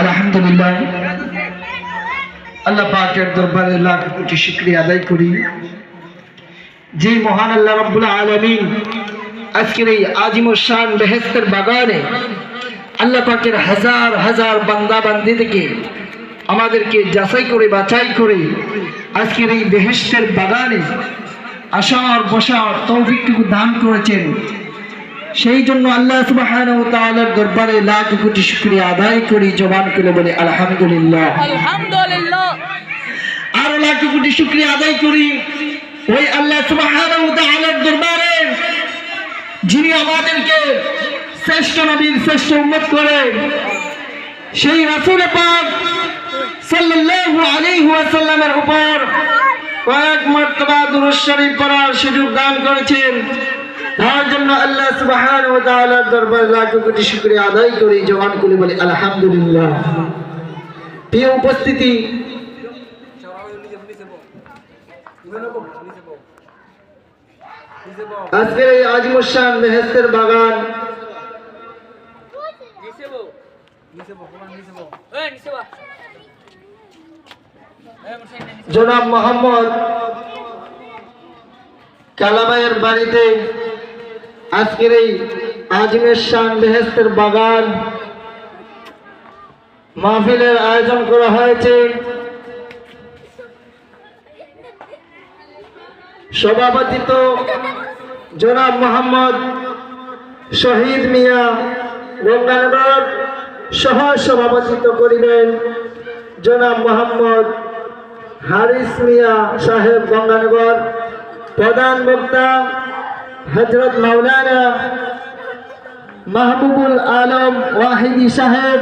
আলহামদুলিল্লাহ, আল্লাহ পাকের দরবারে লাখ কোটি শুকরিয়া আদায় করি যে মহান আল্লাহ রাব্বুল আলামিন আজকের এই আজিমুশ শান বেহেশতের বাগানে আল্লাহ পাকের হাজার হাজার বান্দা বান্দি থেকে আমাদেরকে যাচাই করে বাছাই করে আজকের এই বেহেশতের বাগানে আসার বসার তৌফিকটুকু দান করেছেন। সেই জন্য আল্লাহ সুবহানাহু ওয়া তাআলার দরবারে লাখ কোটি শুকরিয়া আদায় করি, জবান খুলে বলি আলহামদুলিল্লাহ। আলহামদুলিল্লাহ। আর লাখ কোটি শুকরিয়া আদায় করি ওই আল্লাহ সুবহানাহু ওয়া তাআলার দরবারে যিনি আমাদেরকে শ্রেষ্ঠ নবীর শ্রেষ্ঠ উম্মত করে সেই রাসূল পাক সাল্লাল্লাহু আলাইহি ওয়াসাল্লামের উপর কয়েক মারতবা দুরূদ শরীফ পড়ার সুযোগ দান করেছেন। তার জন্য আল্লাহ সুবহানাহু ওয়া তাআলার দরবারে লাখ কোটি শুকরিয়া আদায় করি, জবান খুলে বলি আলহামদুলিল্লাহ। প্রিয় উপস্থিতি, আজকের এই আজিমুশ শান বেহেশতের বাগান জনাব মোহাম্মদ কালাবাইয়ের বাড়িতে আজকের এই আজিমুশ শান বেহেশতের বাগান মাহফিলের আয়োজন করা হয়েছে। সভাপতিত্ব জনাব মোহাম্মদ শহীদ মিয়া গঙ্গানগর, সহ সভাপতিত্ব করিবেন জনাব মোহাম্মদ হারিস মিয়া সাহেব গঙ্গানগর। প্রধান বক্তা হযরত মাওলানা মাহবুবুল আলম ওয়াহিদি সাহেব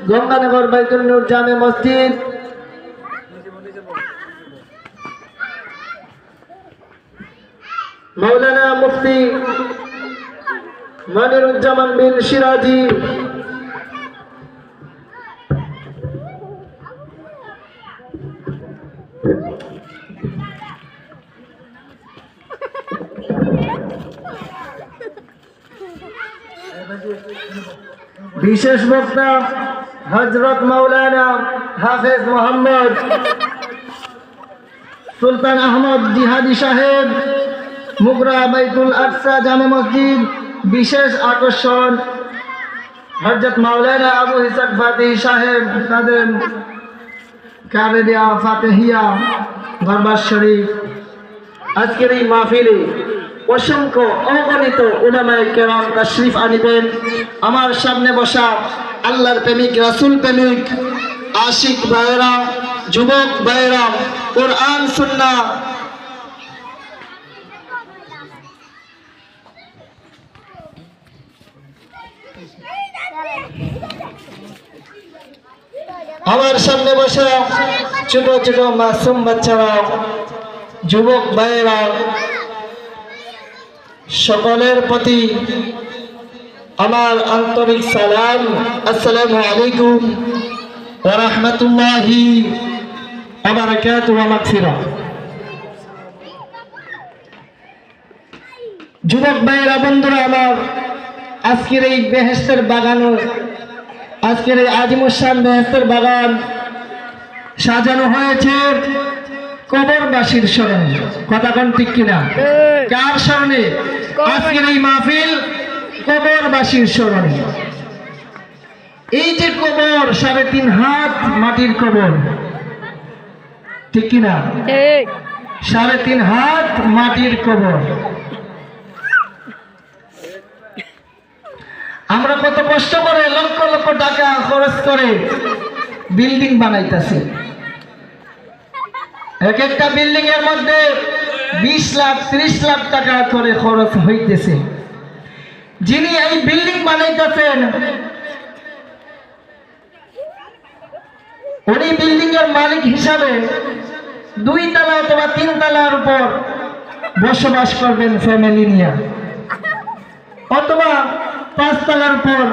গঙ্গানগর বাইতুল নূর জামে মসজিদ। মাওলানা মুফতি মনিরুজ্জামান বিন সিরাজি, বিশেষ বক্তা হযরত মাওলানা হাফেজ মোহাম্মদ সুলতান আহমদ জিহাদি সাহেব মুগরা বাইতুল আকসা জামে মসজিদ। বিশেষ আকর্ষণ হযরত মাওলানা আবু ইসহাক ফাতিহি সাহেব, তাদের কারেরিয়া ফাতিহিয়া দরবার শরীফ। আজকের এই মাহফিলে অসংখ্য অগণিত উলামায়ে কেরাম তাশরীফ আনিবেন। আমার সামনে বসা আল্লাহর প্রেমিক, রাসূল প্রেমিক, আশিক ভাইরা, যুবক ভাইরা, কোরআন সুন্নাহ আমার সামনে বসা ছোট ছোট মাসুম বাচ্চারা, যুবক ভাইরা, সকলের প্রতি আমার আন্তরিক সালাম। আসসালামু আলাইকুম ওয়া রাহমাতুল্লাহি ওয়া বারাকাতুহু ওয়া মাগফিরাহ। যুবক ভাইরা, বন্ধুরা আমার, আজকের এই বেহেশতের বাগান, আজকের এই আজিমুশ শান বেহেশতের বাগান সাজানো হয়েছে কবরবাসীর স্মরণে। কথা কোন ঠিক কিনা? কার স্মরণে? আজকের এই মাহফিল কবরবাসীর স্মরণে। এই যে কবর, 3.5 হাত মাটির কবর, ঠিক কিনা? 3.5 হাত মাটির কবর। আমরা কত কষ্ট করে লক্ষ লক্ষ টাকা খরচ করে বিল্ডিং বানাইতেছি। এক একটা বিল্ডিং এর মধ্যে 20 লাখ 30 লাখ টাকা করে খরচ হইতেছে। যিনি এই বিল্ডিং বানাইতেছেন উনি বিল্ডিং এর মালিক হিসাবে 2 তলা অথবা 3 তলার উপর বসবাস করবেন ফ্যামিলি নিয়ে, অথবা 5 তলার উপর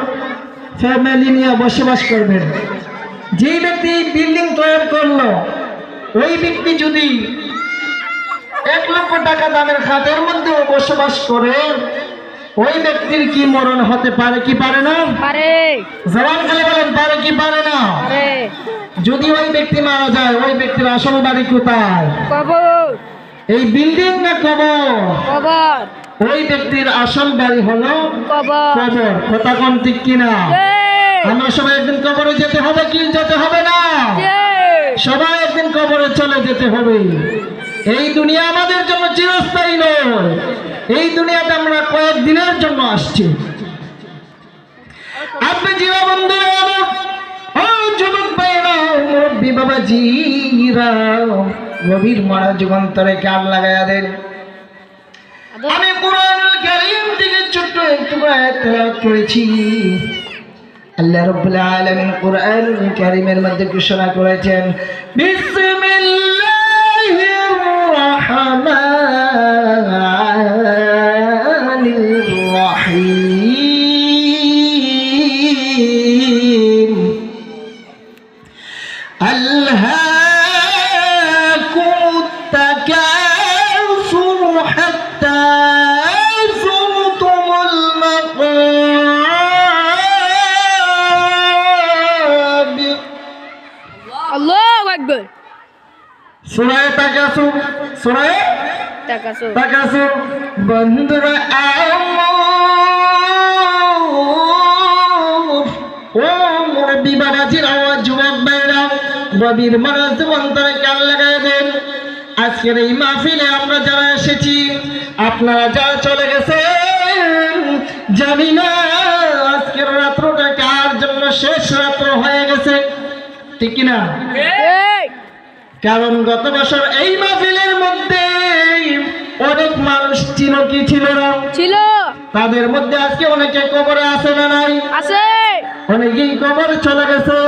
ফ্যামিলি নিয়ে বসবাস করবেন। যেই ব্যক্তি বিল্ডিং তৈরি করলো ওই ব্যক্তি যদি 1 লক্ষ টাকা দামের খাতের মধ্যে বসবাস করে ওই ব্যক্তির কি মরণ হতে পারে কি পারে না? পারে। জবান খুলে বলেন পারে কি পারে না? পারে। যদি ওই ব্যক্তি মারা যায়, ওই ব্যক্তির আসল বাড়ি কোথায়? কবর। এই বিল্ডিং না কবর? কবর। ওই ব্যক্তির আসল বাড়ি হলো কবর। কবর। কথা কোন ঠিক কিনা? আমরা সবাই একদিন কবরে যেতে হবে কি যেতে হবে না? সবাই একদিন কবরে চলে যেতে হবে। এই দুনিয়া আমাদের জন্য চিরস্থায়ী নয়। এই দুনিয়াতে আমরা কয়েকদিনের জন্য আসছি। আপনি জীবা বন্ধুরা, ও যুবক ভাইরা, মুরব্বী বাবাজিরা, গভীর মনোযোগ অন্তরে কান লাগাইয়া দেন। আমি কুরআনুল কারীম থেকে ছোট্ট একটু আয়াত তেলাওয়াত করেছি। আল্লাহ রাব্বুল আলামিন কুরআনুল কারীমের মধ্যে ঘোষণা করেছেন, বিসমিল্লাহির রাহমানির রাহিম। আলহাকুমুত তাকাসুর হাত্তা যুরতুমুল মাকাবির। আল্লাহু আকবার। সূরা তাকাসুর, সূরা তাকাসুর। তাকাসুর। বন্ধুরা ও মুরব্বী বাবাজির আওয়াজ, যুবক ভাইরা, গভীর মনোযোগ অন্তরে কান লাগায় দেন। আজকের এই মাহফিলে আমরা যারা এসেছি, আপনারা যারা চলে গেছেন, জানি না আজকের রাত্রটা কার জন্য শেষ রাত্র হয়ে গেছে, ঠিক কিনা? কারণ গত বছর এই মাহফিলের মধ্যে অনেক মানুষ ছিল কি ছিল না? ছিল। তাদের মধ্যে আজকে অনেকে কবরে আছে না নাই? আছে। অনেকেই কবরে চলে গেছে।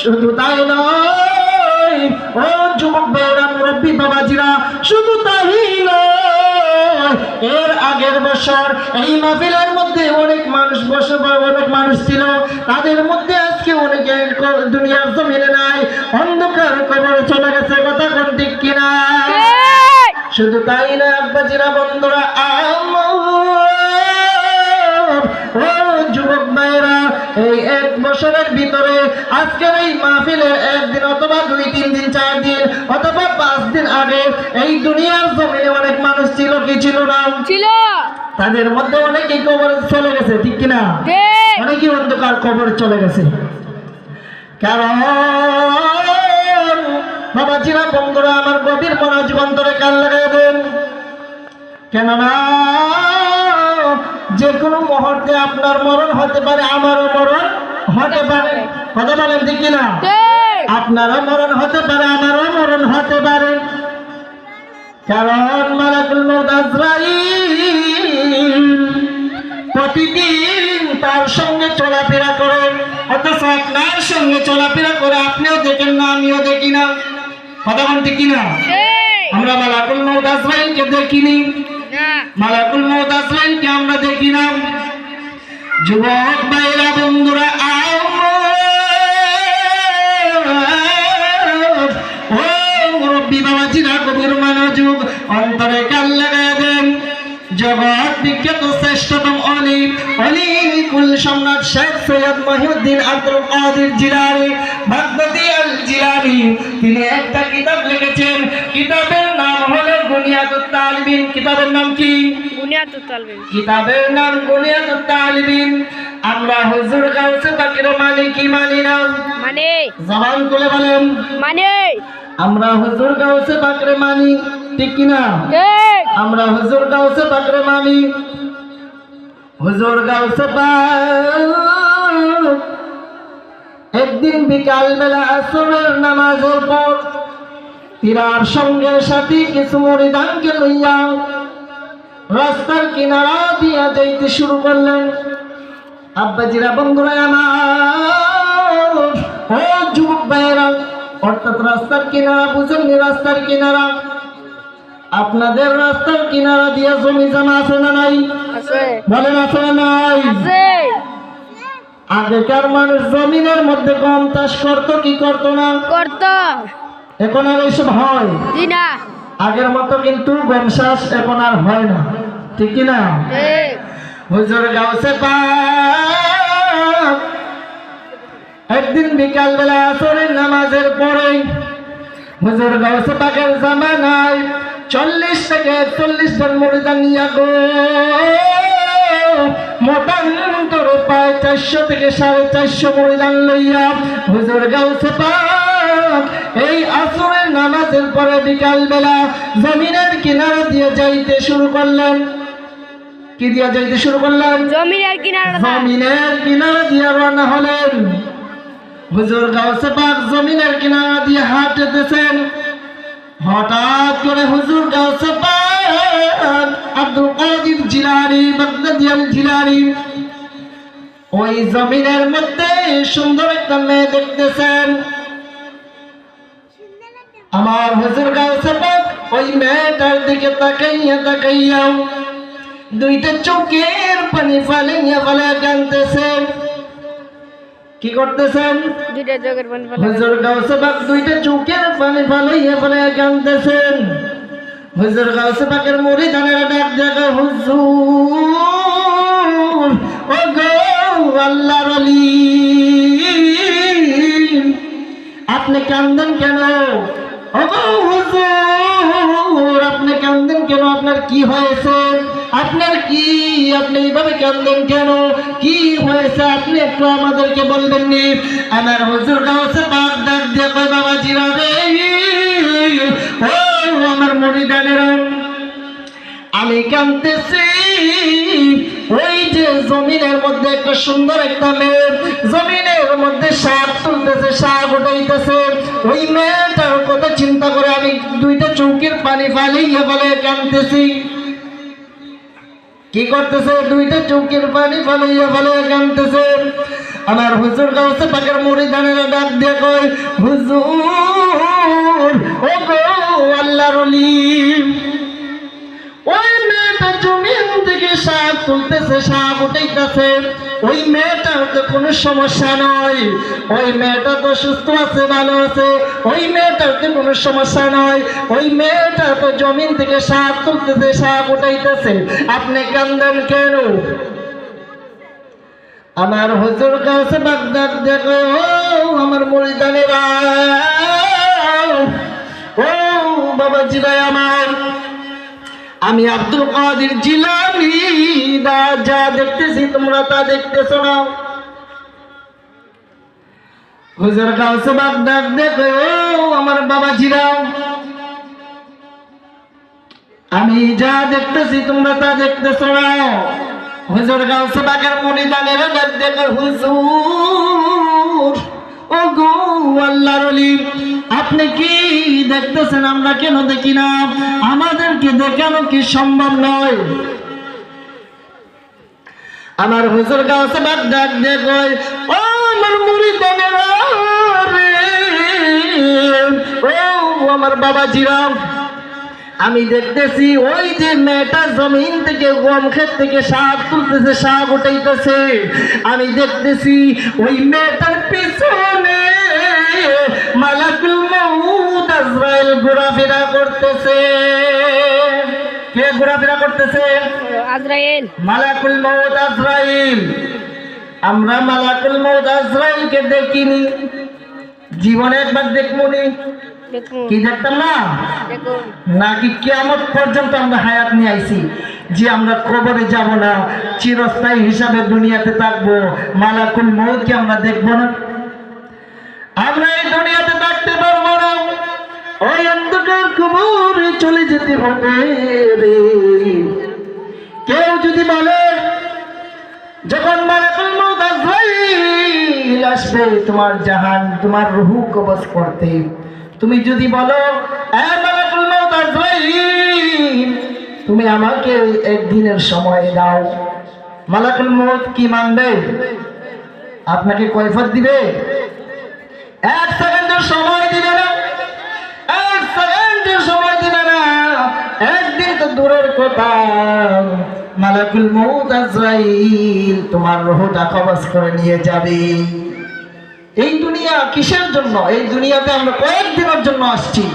শুধু তাই নয়, ও যুবক ভাইরা, মুরব্বী বাবাজিরা, শুধু তাই নয়, এর আগের বছর এই মাহফিলের মধ্যে অনেক মানুষ বসে, অনেক মানুষ ছিল, তাদের মধ্যে আজকে অনেকে দুনিয়ার জমিনে নাই, অন্ধকার কবরে চলে গেছে। কথা কোন ঠিক কিনা? শুধু তাই না আব্বাজিরা, বন্ধুরা, ও যুবক ভাইরা, এই এক বছরের ভিতরে আজকের এই মাহফিলে একদিন অথবা 2, 3 দিন, 4 দিন অথবা 5 দিন আগে এই দুনিয়ার জমিনে অনেক মানুষ ছিল কি ছিল না? ছিল। তাদের মধ্যে অনেকেই কবরে চলে গেছে, ঠিক কিনা? অনেকেই অন্ধকার কবরে চলে গেছে। কারণ বাবাজিরা, বন্ধুরা আমার, গভীর মনোযোগ অন্তরে কান লাগাই দেন। কেননা যে কোনো মুহূর্তে আপনার মরণ হতে পারে, আমারও মরণ হতে পারে। কথা বলেন ঠিক কিনা? আপনারও মরণ হতে পারে, আমারও মরণ হতে পারে। কারণ মালাকুল মউত আজরাইল প্রতিদিন তার সঙ্গে চলাফেরা করে, অথচ আপনার সঙ্গে চলাফেরা করে আপনিও দেখেন না, আমিও দেখি না। কথা বলেন ঠিক কিনা? আমরা মালাকুল মউত আজরাইলকে দেখিনি, মালাকুল মউত আজরাইলকে আমরা দেখি না। যুবক ভাইরা, বন্ধুরা, ও মুরব্বী বাবাজিরা, গভীর মনোযোগ অন্তরে কান লাগায় দেন। জগৎ বিখ্যাত শ্রেষ্ঠতম অলি, অলিকুল সম্রাট শেখ সৈয়দ মহিউদ্দিন আব্দুল কাদের জিলানী বাগদাদী আল জিলানী, তিনি একটা কিতাব লিখেছেন। কিতাবের নাম হলো বুনিয়াতুত তালিবিন। কিতাবের নাম কি? বুনিয়াতুত তালিবিন। কিতাবের নাম বুনিয়াতুত তালিবিন। আমরা হুজুর গাউসে পাকের মানি কি মানি না? মানে। জবান খুলে বলেন মানে। আমরা হুজুর গাউসে পাকের মানি, ঠিক কিনা? আমরা হুজুর গাউসে পাকের মানি। হুজুর গাউসে পাক একদিন বিকাল বেলা আসরের নামাজের পর তিনার সঙ্গে সাথী কিছু মুরিদানকে লইয়া রাস্তার কিনারা দিয়া যাইতে শুরু করলেন। আব্বাজিরা, বন্ধুরা আমার, ও যুবক ভাইয়েরা, অর্থাৎ রাস্তার কিনারা বুঝেননি? রাস্তার কিনারা, আপনাদের রাস্তার কিনারা দিয়া জমি জানা আছে না নাই? বলেন আছে না নাই? আগেকার মানুষ জমিনের মধ্যে গম চাষ করতো কি করতো না? করতো। এখন আর এইসব হয় না। আগের মতো কিন্তু গম চাষ এখন আর হয় না, ঠিক কিনা? হুজুর গাউসে পাক একদিন বিকাল বেলা আসরের নামাজের পরে হুজুর গাউসে পাকের জামানায় 40 থেকে 41 জন মুরিদান নিয়া গো মোটান্তর প্রায় 400 থেকে 450 মুরিদান লইয়া হুজুর গাউসে পাক এই আসরের নামাজের পরে বিকাল বেলা জমিনের কিনারা দিয়ে যাইতে শুরু করলেন। কি দিয়া যাইতে শুরু করলেন? জমিনের কিনারা। জমিনের কিনারা দিয়ে রওনা হলেন। হুজুর গাউসে পাক জমিনের কিনারা দিয়ে হাঁটতেছেন। হঠাৎ করে হুজুর গাউসে পাক আব্দুল কাদের জিলানী বাগদাদিয়াল জিলানী ওই জমিনের মধ্যে সুন্দর একটা মেয়ে দেখতেছেন। আমার হুজুর গাউসে পাক ওই মেয়েটার দিকে তাকাইয়া দুইটা চোখের পানি ফালাইয়া কাঁদতেছেন। কি করতেছেন? দুইটা চোখের পানি হুজুর গাউসে পাক দুইটা চোখের পানি ফালাইয়া কাঁদতেছেন। হুজুর গাউসে পাকের মুরিদানেরা ডাক দেয়, হুজুর ও গো আল্লাহর ওলি আপনি কাঁদেন কেন? ও গো হুজুর আপনি কাঁদেন কেন? আপনার কি হয়েছে? আপনার কি? আপনি এইভাবে কাঁদেন কেন? কি হয়েছে আপনি একটু আমাদেরকে বলবেন নি? আমার হুজুর গাউসে পাক ডাক দিয়ে কয়, বাবা জিরা রে ও আমার মুরিদানেরা আমি কাঁদতেছি। ওই যে জমিনের মধ্যে একটা সুন্দর একটা মেয়ে জমিনের মধ্যে শাক তুলতেছে, শাক উঠাইতেছে। ওই মেয়েটার কথা চিন্তা করে আমি দুইটা চোখের পানি ফালাইয়া কাঁদতেছি। কি করতেছে? দুইটা চোখের পানি ফালাইয়া কাঁদতেছে। আমার হুজুর গাউসে পাকের মুরিদানেরা ডাক দিয়ে কয়, হুজুর ও গো আল্লাহর ওলি ওই মেয়েটা জমিন থেকে শাক তুলতেছে, শাক উঠাইতেছে। ওই মেয়েটার তো কোনো সমস্যা নয়, ওই মেয়েটা তো সুস্থ আছে, ভালো আছে, ওই মেয়েটার তো কোনো সমস্যা নয়। ওই মেয়েটা তো জমিন থেকে শাক তুলতেছে, শাক উঠাইতেছে, আপনি কান্দেন কেন? আমার হুজুর গাউসে পাক ডাক দেখো, আমার মুরিদানেরা ও বাবাজি ভাই আমার, আমি আব্দুল কাদের জিলানী যা দেখতেছি তোমরা তা দেখতেছ না। হুজুর গাউসে পাক ডাক দেখো, আমার বাবাজিরা আমি যা দেখতেছি তোমরা তা দেখতেছ না। হুজুর গাউসে পাকের মুরিদানেরা ডাক দেখো, হুজুর ও গো আল্লাহর ওলি আপনি কি দেখতেছেন? আমরা কেন দেখি না? আমাদেরকে দেখানো কি সম্ভব নয়? আমার হুজুর গাউসে পাক ডাক দিয়ে কয়, ও আমার মুরিদানেরা রে ও আমার বাবাজিরা আমি দেখতেছি ওই যে মেয়েটা জমিন থেকে গম ক্ষেত থেকে শাক তুলতেছে, শাক উঠাইতেছে। আমি দেখতেছি ওই মেয়েটার পিছনে মালাকুল মউত আজরাইল ঘোরাফেরা করতেছে। কে ঘোরাফেরা করতেছে? আজরাইল। মালাকুল মউত আজরাইল। আমরা মালাকুল মউত আজরাইলকে দেখিনি, জীবনে একবার দেখমুনি। কি দেখতাম না? নাকি কিয়ামত পর্যন্ত আমরা হায়াত নিয়ে আইছি যে আমরা কবরে যাব না, চিরস্থায়ী হিসাবে দুনিয়াতে থাকবো, মালাকুল মউতকে আমরা দেখবো না? আমরা এই দুনিয়াতে থাকতে পারবো না, ওই অন্ধকার কবরে চলে যেতে হবে রে। কেউ যদি বলে যখন মালাকুল মউত আজরাইল আসবে তোমার জাহান, তোমার রূহ কবজ করতে, তুমি যদি বলো মালাকুল মউত আজরাইল তুমি আমাকে একদিনের সময় দাও, মালাকুল মউত কি মানবে? আপনাকে কৈফিয়ত দিবে? এক সেকেন্ডের সময় দিবে না, এক সেকেন্ডের সময় দিবে না। একদিন তো দূরের কথা, মালাকুল মউত আজরাইল তোমার রূহটা কবজ করে নিয়ে যাবে। এই দুনিয়া কিসের জন্য? এই দুনিয়াতে আমরা কয়েকদিনের জন্য আসছি,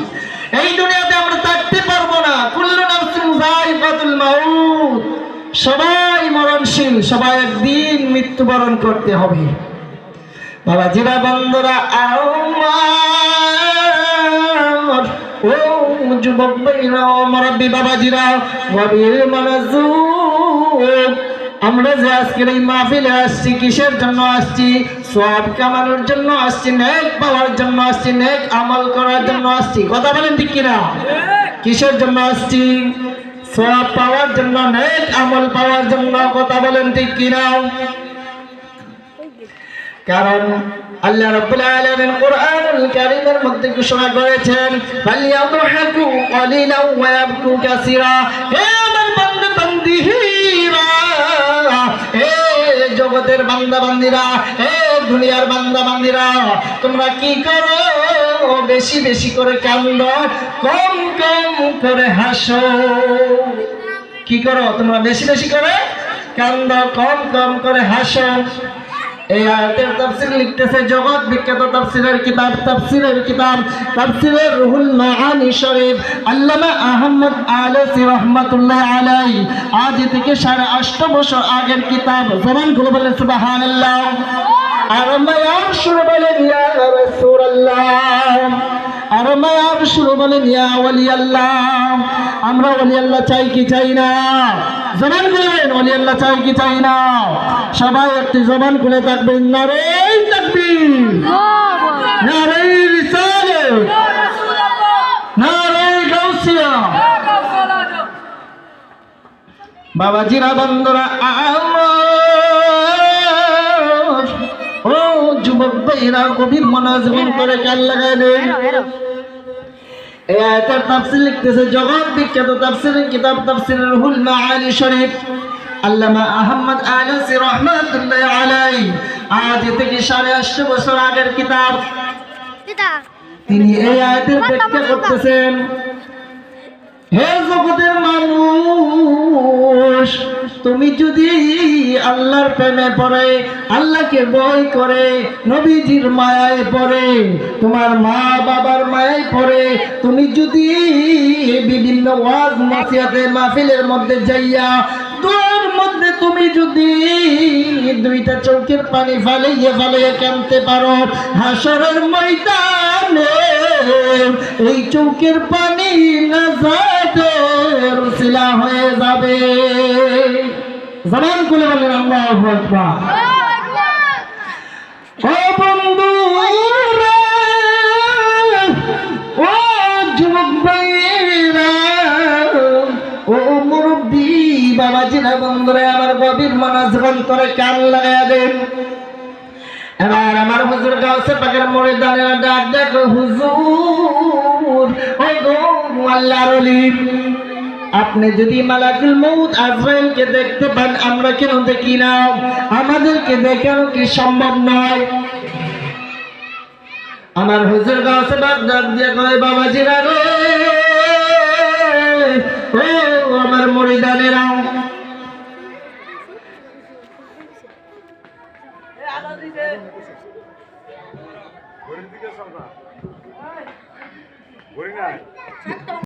এই দুনিয়াতে আমরা থাকতে পারবো না। কুল্লু নাফসিন যায়িকাতুল মাউত, সবাই মরণশীল, সবাই একদিন মৃত্যুবরণ করতে হবে। বাবা জিরা বন্ধুরা, আমার ও যুবক ভাইরা, মুরব্বী বাবাজিরা, গভীর মনোযোগ। আমরা যে আজকের এই মাহফিলে আসছি, কিসের জন্য আসছি? সওয়াব কামানোর জন্য আসছি, নেক পাওয়ার জন্য আসছি, নেক আমল করার জন্য আসছি। কথা বলেন ঠিক কিনা? কিসের জন্য আসছি? সওয়াব পাওয়ার জন্য, নেক আমল পাওয়ার জন্য। কথা বলেন ঠিক কিনা? কারণ আল্লাহ রাব্বুল আলামিন কোরআনুল কারীমের মধ্যে ঘোষণা করেছেন, ফালিয়াদহাকু ক্বালিলান ওয়া ইয়াবকু কাসীরা। হে আমার বান্দা বান্দীরা, হে জগতের বান্দা বান্দীরা, হে দুনিয়ার বান্দা বান্দীরা, তোমরা কি করো? বেশি বেশি করে কান্দো, কম কম করে হাসো। কি করো তোমরা? বেশি বেশি করে কান্দো, কম কম করে হাসো। এই আয়াতের তাফসীর লিখতেছে জগৎ বিখ্যাত তাফসীরের কিতাব তাফসীরের রুহুল মাআনি শরীফ আল্লামা আহমদ আলাসি রাহমাতুল্লাহ আলাইহি। আজ থেকে 8.5 বছর আগের কিতাব। জবান খুলে বলেন সুবহানাল্লাহ। আর মায়ার সুরে বলেন ইয়া রাসূলুল্লাহ, আর মায়ার সুরে বলেন ইয়া ওয়ালি আল্লাহ। আমরা ওয়ালি আল্লাহ চাই কি চাই না? জবান খুলেন, ওয়ালি আল্লাহ চাই কি চাই না? সবাই একটি জবান খুলে থাকবেন। নারে তাকবীর, নারে রিসালাত, নারে গাউসিয়া। বাবাজিরা বন্ধুরা আমার, ও যুবক ভাইরা, গভীর মনোযোগ করে কান লাগালেন। এই আয়াতের তাফসীর লিখতেছে জগৎ বিখ্যাত তাফসীরের কিতাব তাফসীরের রুহুল মাআনি শরীফ আল্লামা আহমদ আলাসি রাহমাতুল্লাহ আলাইহি। আজ থেকে 8.5 বছর আগের কিতাব। তিনি এই আয়াতের ব্যাখ্যা করতেছেন, হে জগতের মানুষ, তুমি যদি আল্লাহর প্রেমে পড়ে, আল্লাহকে ভয় করে, নবীজির মায়ায় পড়ে, তোমার মা বাবার মায়ায় পড়ে, তুমি যদি বিভিন্ন ওয়াজ নসিহতে মাহফিলের মধ্যে যাইয়া দুয়ার মধ্যে তুমি যদি 2টা চোখের পানি ফালাইয়া ফালাইয়া কাঁদতে পারো, হাসরের ময়দানে এই চোখের পানি নাজাতের উসিলা হয়ে যাবে। জবান খুলে বলেন আল্লাহু আকবার। ও বন্ধু, ও যুবক ভাইরা, ও মুরব্বী বাবাজিরা বন্ধুরা, আমার গভীর মনোযোগ করে কান লাগায়া দেন। এবার আমার হুজুর গাউসে পাকের মুরিদানেরা ডাক দেখো, হুজুর ও গো আল্লাহর ওলি, আপনি যদি মালাকুল মউত আজরাইলকে দেখতে পান, আমরা কেন দেখি না? আমাদেরকে দেখানো কি সম্ভব নয়? আমার হুজুর গাউসে পাক ডাক দিয়ে কয়, বাবাজিরা রে, ও আমার মুরিদানেরা,